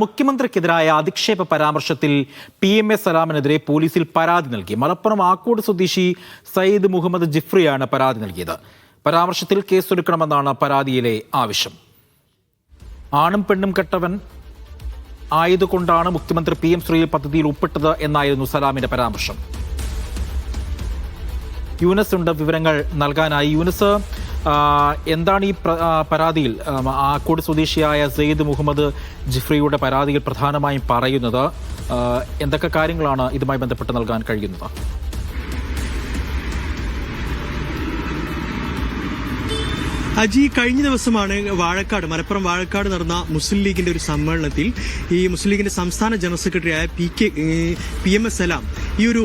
മുഖ്യമന്ത്രിക്കെതിരായ അധിക്ഷേപ പരാമർശത്തിൽ PMA സലാമിനെതിരെ പോലീസിൽ പരാതി നൽകി. മലപ്പുറം ആക്കോട് സ്വദേശി സയ്യിദ് മുഹമ്മദ് ജിഫ്രിയാണ് പരാതി നൽകിയത്. പരാമർശത്തിൽ കേസെടുക്കണമെന്നാണ് പരാതിയിലെ ആവശ്യം. ആണും പെണ്ണും കെട്ടവൻ ആയതുകൊണ്ടാണ് മുഖ്യമന്ത്രി PM ശ്രീ പദ്ധതിയിൽ ഒപ്പിട്ടത് എന്നായിരുന്നു സലാമിന്റെ പരാമർശം. യൂനസ് ഉണ്ട് വിവരങ്ങൾ നൽകാനായി. യൂനസ്, എന്താണ് ഈ പരാതിയിൽ ആക്കോട് സ്വദേശിയായ സയ്യിദ് മുഹമ്മദ് ജിഫ്രിയുടെ പരാതിയിൽ പ്രധാനമായും പറയുന്നത്? എന്തൊക്കെ കാര്യങ്ങളാണ് ഇതുമായി ബന്ധപ്പെട്ട് നൽകാൻ കഴിയുന്നത്? അജി, കഴിഞ്ഞ ദിവസമാണ് മലപ്പുറം വാഴക്കാട് നടന്ന മുസ്ലിം ലീഗിന്റെ ഒരു സമ്മേളനത്തിൽ ഈ മുസ്ലിം ലീഗിന്റെ സംസ്ഥാന ജനറൽ സെക്രട്ടറിയായ PMS സലാം ഈ ഒരു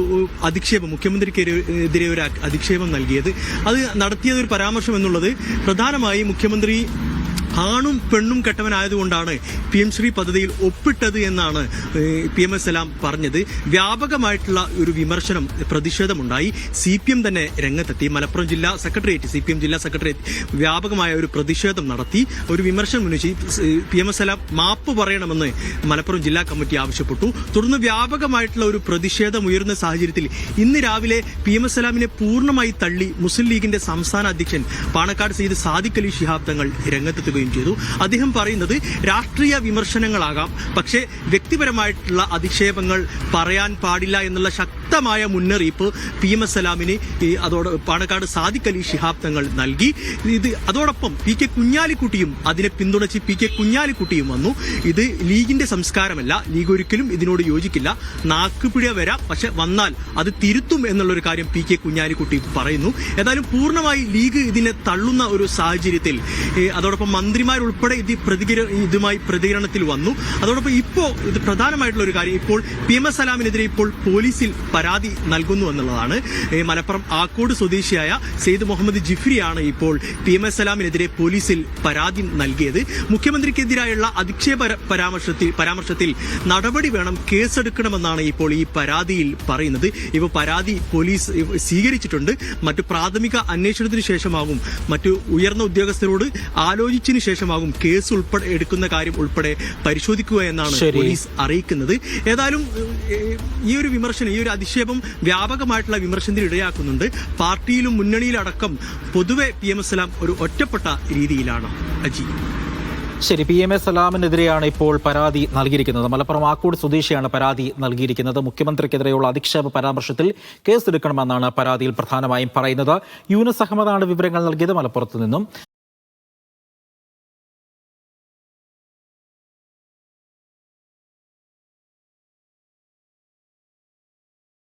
അധിക്ഷേപം, മുഖ്യമന്ത്രിക്കെതിരെ ഒരു അധിക്ഷേപം നൽകിയത്. അത് നടത്തിയത് ഒരു പരാമർശം എന്നുള്ളത് പ്രധാനമായി മുഖ്യമന്ത്രി ആണും പെണ്ണും കെട്ടവനായതുകൊണ്ടാണ് PM ശ്രീ പദ്ധതിയിൽ ഒപ്പിട്ടത് എന്നാണ് PMS സലാം പറഞ്ഞത്. വ്യാപകമായിട്ടുള്ള ഒരു വിമർശനം, പ്രതിഷേധമുണ്ടായി. CPM തന്നെ രംഗത്തെത്തി. മലപ്പുറം ജില്ലാ സെക്രട്ടേറിയറ്റ്, CPM ജില്ലാ സെക്രട്ടേറിയറ്റ് വ്യാപകമായ ഒരു പ്രതിഷേധം നടത്തി. ഒരു വിമർശനം ഉന്നയിച്ച് PMS സലാം മാപ്പ് പറയണമെന്ന് മലപ്പുറം ജില്ലാ കമ്മിറ്റി ആവശ്യപ്പെട്ടു. തുടർന്ന് വ്യാപകമായിട്ടുള്ള ഒരു പ്രതിഷേധം ഉയർന്ന സാഹചര്യത്തിൽ ഇന്ന് രാവിലെ PMS സലാമിനെ പൂർണ്ണമായി തള്ളി മുസ്ലിം ലീഗിന്റെ സംസ്ഥാന അധ്യക്ഷൻ പാണക്കാട് സയ്യിദ് സാദിഖ് അലി ശിഹാബ് തങ്ങൾ രംഗത്തെത്തുകയും ചെയ്തു. അദ്ദേഹം പറയുന്നത് രാഷ്ട്രീയ വിമർശനങ്ങളാകാം, പക്ഷേ വ്യക്തിപരമായിട്ടുള്ള അധിക്ഷേപങ്ങൾ പറയാൻ പാടില്ല എന്നുള്ള ശക്തമായ മുന്നറിയിപ്പ് PMS സലാമിന് പാണക്കാട് സാദിഖ് അലി ശിഹാബ് തങ്ങൾ നൽകി. അതോടൊപ്പം PK കുഞ്ഞാലിക്കുട്ടിയും അതിനെ പിന്തുണച്ച് PK കുഞ്ഞാലിക്കുട്ടിയും വന്നു. ഇത് ലീഗിന്റെ സംസ്കാരമല്ല, ലീഗ് ഒരിക്കലും ഇതിനോട് യോജിക്കില്ല, നാക്കുപിഴ വരാം, പക്ഷെ വന്നാൽ അത് തിരുത്തും എന്നുള്ളൊരു കാര്യം PK കുഞ്ഞാലിക്കുട്ടി പറയുന്നു. ഏതായാലും പൂർണ്ണമായി ലീഗ് ഇതിനെ തള്ളുന്ന ഒരു സാഹചര്യത്തിൽ അതോടൊപ്പം മന്ത്രിമാരുൾപ്പെടെ ഇതുമായി പ്രതികരണത്തിൽ വന്നു. അതോടൊപ്പം ഇപ്പോൾ ഇത് പ്രധാനമായിട്ടുള്ള ഒരു കാര്യം, ഇപ്പോൾ PMS സലാമിനെതിരെ ഇപ്പോൾ പോലീസിൽ പരാതി നൽകുന്നു എന്നുള്ളതാണ്. മലപ്പുറം ആക്കോട് സ്വദേശിയായ സയ്യിദ് മുഹമ്മദ് ജിഫ്രിയാണ് ഇപ്പോൾ PMS സലാമിനെതിരെ പോലീസിൽ പരാതി നൽകിയത്. മുഖ്യമന്ത്രിക്കെതിരായുള്ള അധിക്ഷേപ പരാമർശത്തിൽ നടപടി വേണം, കേസെടുക്കണമെന്നാണ് ഇപ്പോൾ ഈ പരാതിയിൽ പറയുന്നത്. ഇപ്പോൾ പരാതി പോലീസ് സ്വീകരിച്ചിട്ടുണ്ട്. മറ്റു പ്രാഥമിക അന്വേഷണത്തിന് ശേഷമാകും, മറ്റു ഉയർന്ന ഉദ്യോഗസ്ഥരോട് ആലോചിച്ചതിന് ശേഷമാകും കേസ് ഉൾപ്പെടെ എടുക്കുന്ന കാര്യം ഉൾപ്പെടെ പരിശോധിക്കുക എന്നാണ് പോലീസ് അറിയിക്കുന്നത്. ഏതായാലും ഈ ഒരു വിമർശനം, ഈ ഒരു അധിക്ഷേപം വ്യാപകമായിട്ടുള്ള വിമർശനത്തിന് ഇടയാക്കുന്നുണ്ട്. പാർട്ടിയിലും മുന്നണിയിലടക്കം പൊതുവെ PMS സലാം ഒരു ഒറ്റപ്പെട്ട രീതിയിലാണ്. അജി, ശരി, PMS സലാമിനെതിരെയാണ് ഇപ്പോൾ പരാതി നൽകിയിരിക്കുന്നത്. മലപ്പുറം ആക്കോട് സ്വദേശിയാണ് പരാതി നൽകിയിരിക്കുന്നത്. മുഖ്യമന്ത്രിക്കെതിരെയുള്ള അധിക്ഷേപ പരാമർശത്തിൽ കേസെടുക്കണമെന്നാണ് പരാതിയിൽ പ്രധാനമായും പറയുന്നത്. യൂനസ് അഹമ്മദാണ് വിവരങ്ങൾ നൽകിയത് മലപ്പുറത്ത് നിന്നും.